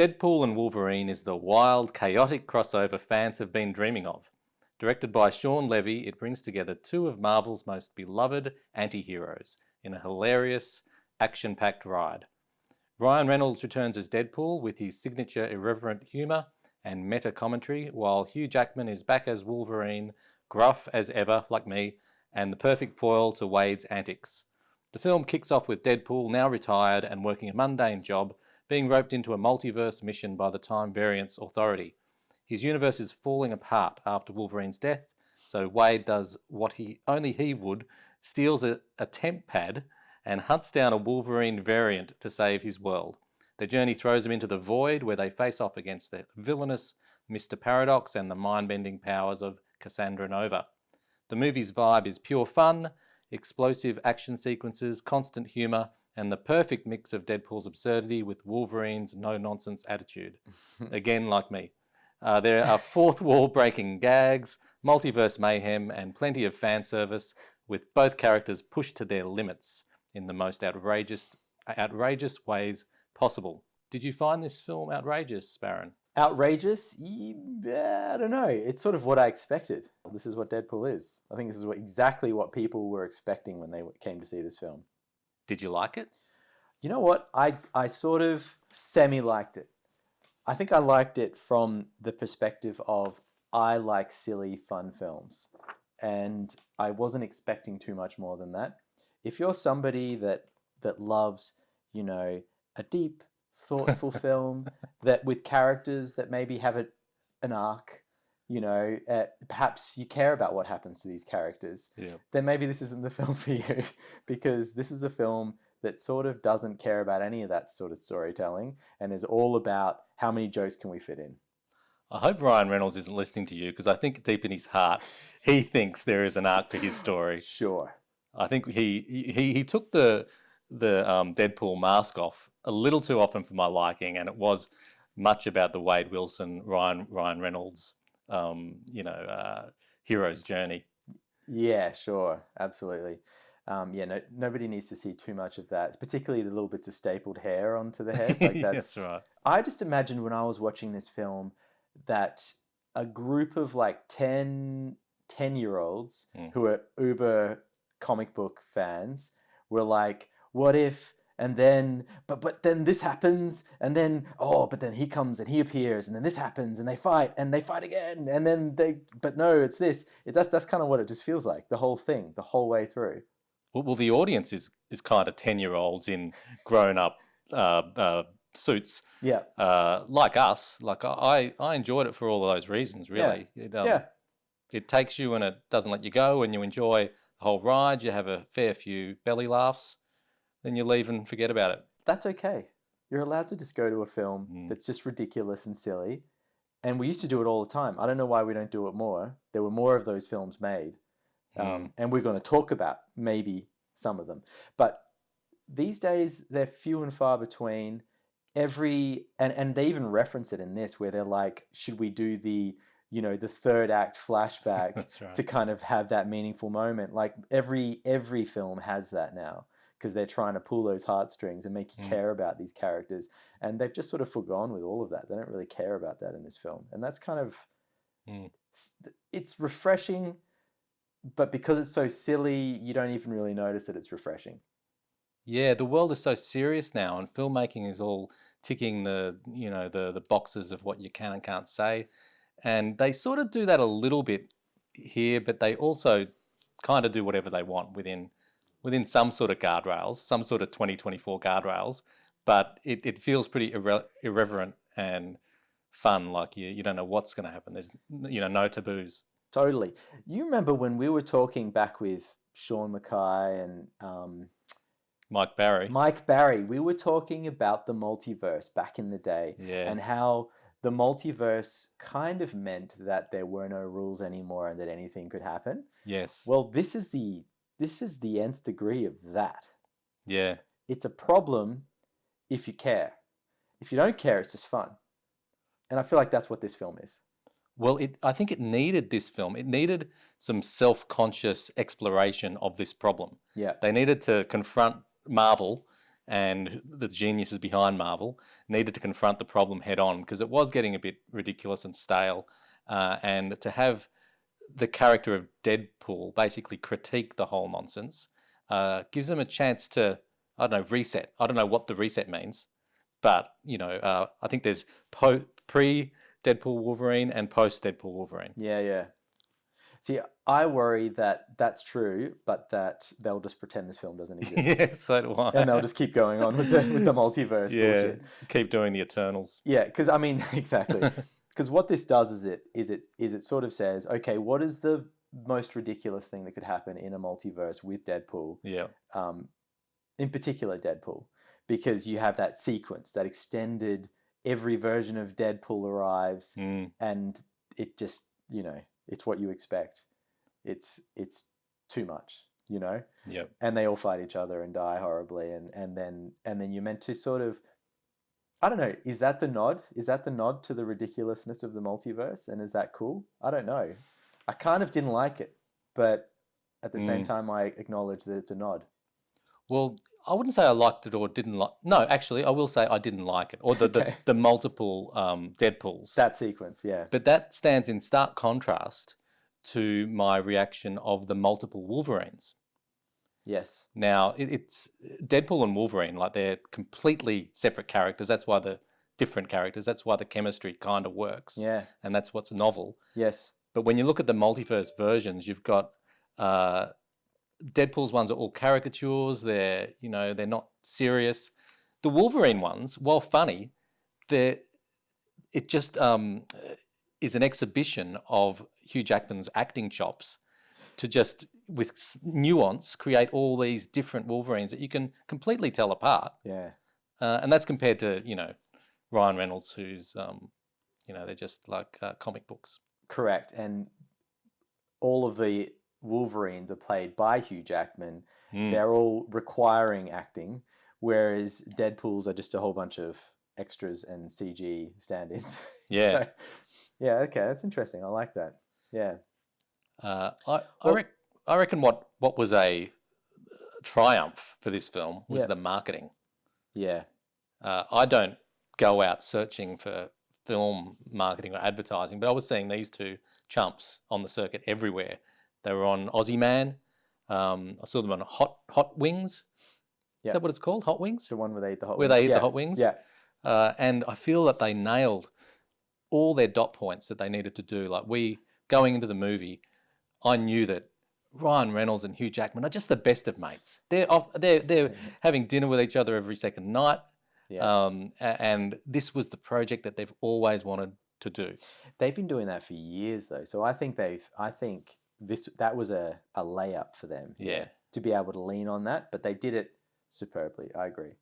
Deadpool and Wolverine is the wild, chaotic crossover fans have been dreaming of. Directed by Shawn Levy, it brings together two of Marvel's most beloved anti-heroes in a hilarious, action-packed ride. Ryan Reynolds returns as Deadpool with his signature irreverent humour and meta-commentary, while Hugh Jackman is back as Wolverine, gruff as ever, like me, and the perfect foil to Wade's antics. The film kicks off with Deadpool, now retired and working a mundane job, being roped into a multiverse mission by the Time Variance Authority. His universe is falling apart after Wolverine's death, so Wade does what only he would, steals a temp pad and hunts down a Wolverine variant to save his world. The journey throws them into the void, where they face off against the villainous Mr. Paradox and the mind-bending powers of Cassandra Nova. The movie's vibe is pure fun, explosive action sequences, constant humour, and the perfect mix of Deadpool's absurdity with Wolverine's no-nonsense attitude. Again, like me. There are fourth wall-breaking gags, multiverse mayhem, and plenty of fan service, with both characters pushed to their limits in the most outrageous ways possible. Did you find this film outrageous, Baron? Outrageous? Yeah, I don't know. It's sort of what I expected. This is what Deadpool is. I think this is exactly what people were expecting when they came to see this film. Did you like it? You know what? I sort of semi-liked it. I think I liked it from the perspective of I like silly, fun films. And I wasn't expecting too much more than that. If you're somebody that loves, a deep, thoughtful film that with characters that maybe have an arc, perhaps you care about what happens to these characters, then maybe this isn't the film for you, because this is a film that sort of doesn't care about any of that sort of storytelling and is all about how many jokes can we fit in. I hope Ryan Reynolds isn't listening to you, because I think deep in his heart, he thinks there is an arc to his story. Sure. I think he took the Deadpool mask off a little too often for my liking, and it was much about the Wade Wilson, Ryan Reynolds, hero's journey. Yeah, sure, absolutely. Nobody needs to see too much of that, particularly the little bits of stapled hair onto the head. Like that's right. I just imagined when I was watching this film that a group of like 10-year-olds who are uber comic book fans were like, what if, and then, but then this happens, and then, but then he comes and he appears, and then this happens, and they fight again, and then but no, it's this. That's kind of what it just feels like, the whole thing, the whole way through. Well, the audience is kind of 10-year-olds in grown-up suits. Yeah. Like us. Like I enjoyed it for all of those reasons, really. Yeah. It takes you and it doesn't let you go, and you enjoy the whole ride. You have a fair few belly laughs. Then you leave and forget about it. That's okay. You're allowed to just go to a film that's just ridiculous and silly. And we used to do it all the time. I don't know why we don't do it more. There were more of those films made. And we're going to talk about maybe some of them. But these days, they're few and far between. And they even reference it in this, where they're like, should we do the third act flashback That's right. to kind of have that meaningful moment? Like every film has that now, because they're trying to pull those heartstrings and make you care about these characters. And they've just sort of forgone with all of that. They don't really care about that in this film. And that's kind of, it's refreshing, but because it's so silly, you don't even really notice that it's refreshing. Yeah, the world is so serious now, and filmmaking is all ticking the boxes of what you can and can't say. And they sort of do that a little bit here, but they also kind of do whatever they want within some sort of guardrails, some sort of 2024 guardrails. But it feels pretty irreverent and fun, like you don't know what's going to happen. There's no taboos. Totally. You remember when we were talking back with Sean Mackay and Mike Barry, we were talking about the multiverse back in the day, and how the multiverse kind of meant that there were no rules anymore and that anything could happen. Yes. Well, this is the nth degree of that. Yeah. It's a problem if you care. If you don't care, it's just fun. And I feel like that's what this film is. Well, I think it needed this film. It needed some self-conscious exploration of this problem. Yeah. They needed to confront Marvel and the geniuses behind Marvel needed to confront the problem head on because it was getting a bit ridiculous and stale. And to have the character of Deadpool basically critique the whole nonsense gives them a chance to, I don't know, reset. I don't know what the reset means, but, I think there's pre Deadpool Wolverine and post Deadpool Wolverine. Yeah, yeah. See, I worry that that's true, but that they'll just pretend this film doesn't exist. Yeah, so do I. And they'll just keep going on with the multiverse bullshit. Keep doing the Eternals. Yeah, because I mean, exactly. Because what this does is it sort of says, okay, what is the most ridiculous thing that could happen in a multiverse with Deadpool? Yeah. In particular, Deadpool, because you have that sequence, that extended, every version of Deadpool arrives, and it just, it's what you expect. It's too much, Yep. And they all fight each other and die horribly, and then you're meant to sort of, I don't know, is that the nod? Is that the nod to the ridiculousness of the multiverse? And is that cool? I don't know. I kind of didn't like it, but at the same time, I acknowledge that it's a nod. Well, I wouldn't say I liked it or didn't like. No, actually, I will say I didn't like it, or the multiple Deadpools. That sequence, yeah. But that stands in stark contrast to my reaction of the multiple Wolverines. Yes. Now, it's Deadpool and Wolverine, like they're completely separate characters. That's why different characters. That's why the chemistry kind of works. Yeah. And that's what's novel. Yes. But when you look at the multiverse versions, you've got Deadpool's ones are all caricatures. They're not serious. The Wolverine ones, while funny, it just is an exhibition of Hugh Jackman's acting chops to just, with nuance, create all these different Wolverines that you can completely tell apart. Yeah. And that's compared to, Ryan Reynolds, who's, they're just like comic books. Correct. And all of the Wolverines are played by Hugh Jackman. They're all requiring acting, whereas Deadpools are just a whole bunch of extras and CG stand-ins. Yeah. So, yeah, okay, that's interesting. I like that. Yeah. I reckon what was a triumph for this film was the marketing. Yeah. I don't go out searching for film marketing or advertising, but I was seeing these two chumps on the circuit everywhere. They were on Aussie Man. I saw them on Hot Wings. Is that what it's called? Hot Wings? The one where they eat the hot wings. Where they eat the hot wings? Yeah. And I feel that they nailed all their dot points that they needed to do. Like going into the movie, I knew that Ryan Reynolds and Hugh Jackman are just the best of mates. They're having dinner with each other every second night. Yeah. And this was the project that they've always wanted to do. They've been doing that for years, though. So I think that was a layup for them. Yeah. To be able to lean on that, but they did it superbly. I agree.